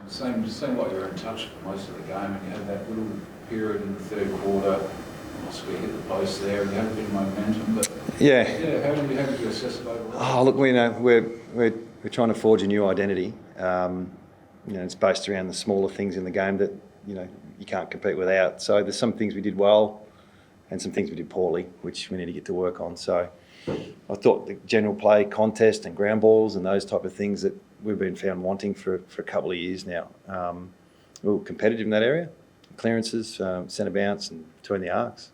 Seemed like you were in touch for most of the game, and you had that little period in the third quarter. Obviously, you hit the post there, and you had a bit of momentum. But yeah, how did you assess it overall? Oh, look, we're trying to forge a new identity. It's based around the smaller things in the game that you can't compete without. So there's some things we did well, and some things we did poorly, which we need to get to work on. So I thought the general play, contest, and ground balls, and those type of things that we've been found wanting for a couple of years now. We were competitive in that area, clearances, centre bounce, and between the arcs.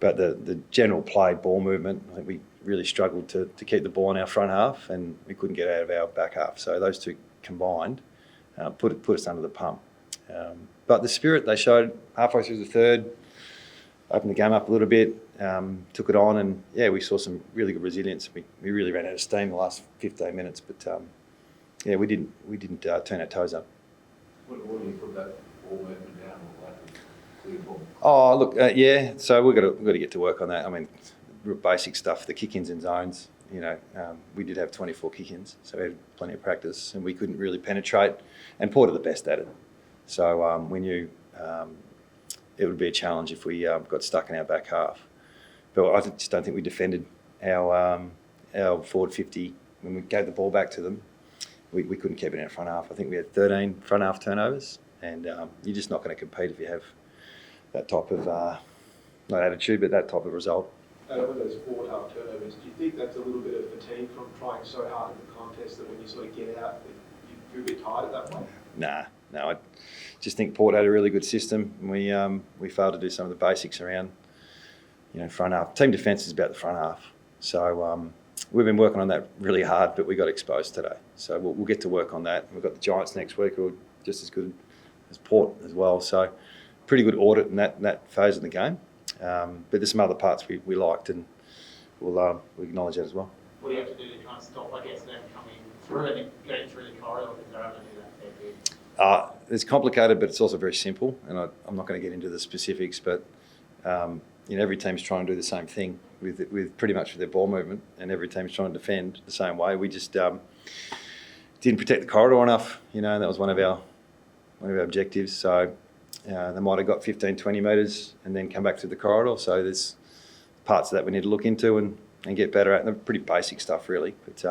But the general play, ball movement, I think we really struggled to keep the ball in our front half, and we couldn't get out of our back half. So those two combined put us under the pump. But the spirit they showed halfway through the third, opened the game up a little bit, took it on, and we saw some really good resilience. We really ran out of steam the last 15 minutes, but we didn't turn our toes up. What do you put that ball movement down, or lack of clear ball? Oh, look, so we've got to get to work on that. I mean, real basic stuff, the kick-ins and zones. We did have 24 kick-ins, so we had plenty of practice, and we couldn't really penetrate. And Port are the best at it, so we knew it would be a challenge if we got stuck in our back half. But I just don't think we defended our forward 50 when we gave the ball back to them. We couldn't keep it in our front half. I think we had 13 front half turnovers, and you're just not going to compete if you have that type of not attitude, but that type of result. With those forward half turnovers, do you think that's a little bit of fatigue from trying so hard in the contest that when you sort of get out, you feel a bit tired at that point? No. I just think Port had a really good system. We failed to do some of the basics around, front half. Team defence is about the front half. So we've been working on that really hard, but we got exposed today. So we'll get to work on that. We've got the Giants next week, who are just as good as Port as well. So pretty good audit in that phase of the game. But there's some other parts we liked, and we'll acknowledge that as well. What do you have to do to try and stop, them coming through and getting through the corridor, because they're able to do that fair bit? It's complicated, but it's also very simple, and I'm not going to get into the specifics, but every team's trying to do the same thing with pretty much with their ball movement, and every team's trying to defend the same way. We just didn't protect the corridor enough, and that was one of our objectives. So they might have got 15, 20 metres and then come back through the corridor. So there's parts of that we need to look into and get better at. And they're pretty basic stuff, really, but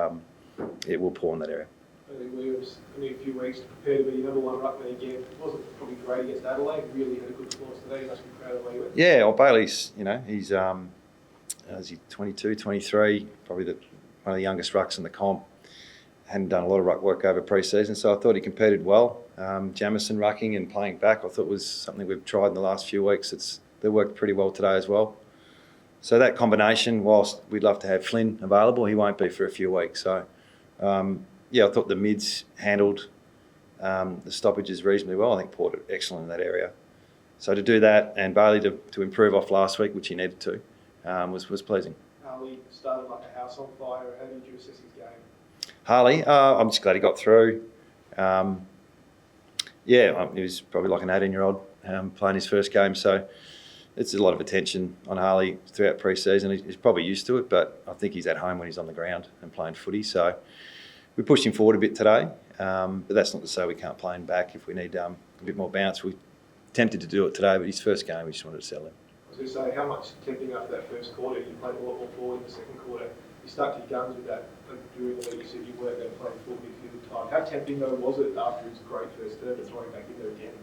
we'll pour in that area. I think we have only a few weeks to prepare to be number one ruckman again. It wasn't probably great against Adelaide. Really had a good performance today. You must be proud of what you went. Yeah, well, Bailey's, he's is he 22, 23, probably one of the youngest rucks in the comp. Hadn't done a lot of ruck work over pre-season, so I thought he competed well. Jamison rucking and playing back, I thought was something we've tried in the last few weeks. They worked pretty well today as well. So that combination, whilst we'd love to have Flynn available, he won't be for a few weeks. So I thought the mids handled the stoppages reasonably well. I think Port are excellent in that area. So to do that, and Bailey to improve off last week, which he needed to, was pleasing. Harley started like a house on fire. How did you assess his game? Harley, I'm just glad he got through. He was probably like an 18-year-old playing his first game, so it's a lot of attention on Harley throughout pre-season. He's probably used to it, but I think he's at home when he's on the ground and playing footy. So we pushed him forward a bit today, but that's not to say we can't play him back if we need a bit more bounce. We attempted to do it today, but his first game, we just wanted to settle him. I was going to say, how much tempting after that first quarter? You played a lot more forward in the second quarter. You stuck to your guns with that. During the week, you said you weren't going to play full midfield time. How tempting, though, was it after his great first term to throw him back in there again?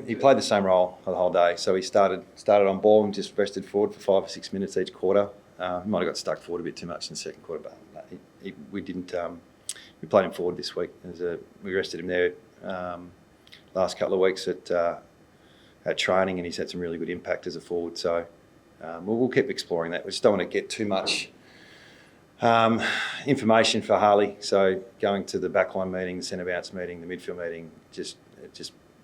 He played the same role the whole day. So he started on ball and just rested forward for 5 or 6 minutes each quarter. He might have got stuck forward a bit too much in the second quarter, but we didn't. We played him forward this week. We rested him there last couple of weeks at training, and he's had some really good impact as a forward. So we'll keep exploring that. We just don't want to get too much information for Harley. So going to the backline meeting, the centre bounce meeting, the midfield meeting, just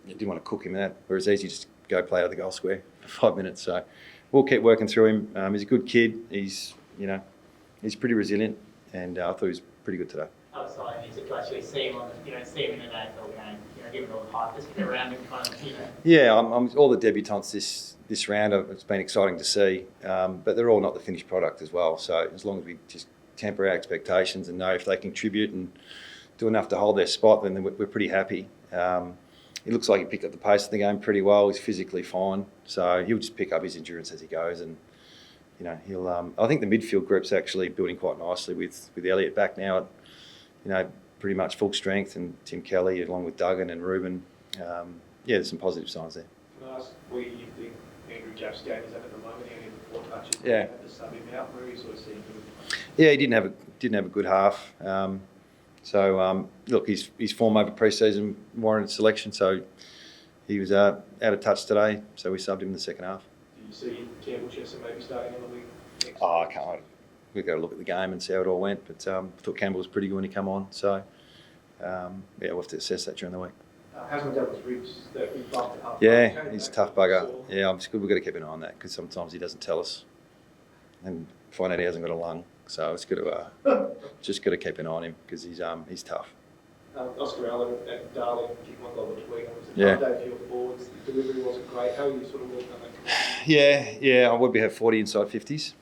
you didn't want to cook him in that. Whereas easy just go play out of the goal square for 5 minutes. So we'll keep working through him. He's a good kid. He's pretty resilient, and I thought he was pretty good today. How exciting is it to actually see him in an AFL game? Given all the hype that's been around him, Yeah, I'm all the debutants this round. It's been exciting to see, but they're all not the finished product as well. So as long as we just temper our expectations and know if they contribute and do enough to hold their spot, then we're pretty happy. He looks like he picked up the pace of the game pretty well. He's physically fine, so he'll just pick up his endurance as he goes. And you know, he'll. I think the midfield group's actually building quite nicely with Elliot back now at, you know, pretty much full strength, and Tim Kelly along with Duggan and Ruben. Yeah, there's some positive signs there. Can I ask where you think Andrew Japp's game is at the moment? He only had 4 touches. Yeah. Had to sub him out. Where are you sort of seeing him? Yeah, he didn't have a good half. Look, his form over pre-season warranted selection, so he was out of touch today, so we subbed him in the second half. Do you see Campbell Chester maybe starting on the wing next? Oh, I can't. We've got to look at the game and see how it all went, but I thought Campbell was pretty good when he came on, so yeah, we'll have to assess that during the week. How's McDougall's ribs that we bumped it up? Yeah, he's a tough bugger. Yeah, I'm just good. We've got to keep an eye on that because sometimes he doesn't tell us and find out he hasn't got a lung. So it's good to just got to keep an eye on him because he's tough. Oscar Allen and Darling kicked one goal between. It was a Yeah. tough day for your forwards. The delivery wasn't great. How are you sort of working on that? Yeah, I would be have 40 inside 50s.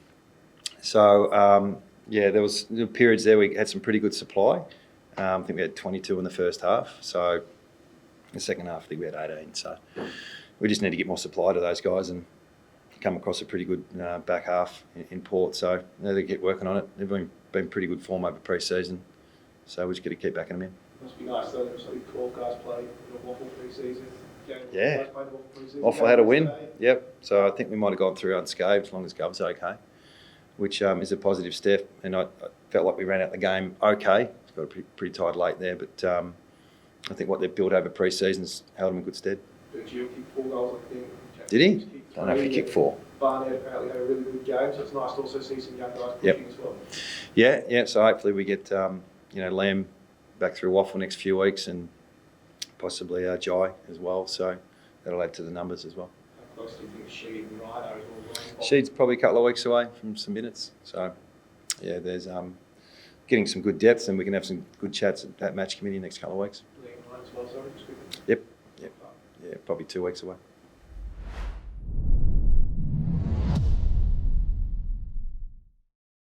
So yeah, there was periods there we had some pretty good supply. I think we had 22 in the first half. So the second half, I think we had 18. So we just need to get more supply to those guys and come across a pretty good back half in Port. So they need to get working on it. They've been pretty good form over pre-season. So we just got to keep backing them in. Must be nice though. So 12 guys played in a Waffle pre-season. Yeah. Played Waffle pre-season. Waffle had a win. Yep. So I think we might have gone through unscathed as long as Gov's okay, which is a positive step. And I felt like we ran out the game okay. It's got a pretty tight late there, but I think what they've built over pre-season's held them in good stead. Gio kicked 4 goals, I think. Did he? Kicked I don't know if he 3. kicked 4. Barnett apparently had a really good game, so it's nice to also see some young guys Yep. pushing as well. Yeah. So hopefully we get Lamb back through Waffle next few weeks and possibly Jai as well. So that'll add to the numbers as well. How close do you think Sheed and Ryan are as well? Sheed's probably a couple of weeks away from some minutes. So yeah, there's getting some good depth, and we can have some good chats at match committee next couple of weeks. Liam Ryan as well, sorry. Just quickly. Yep. Yeah, probably 2 weeks away.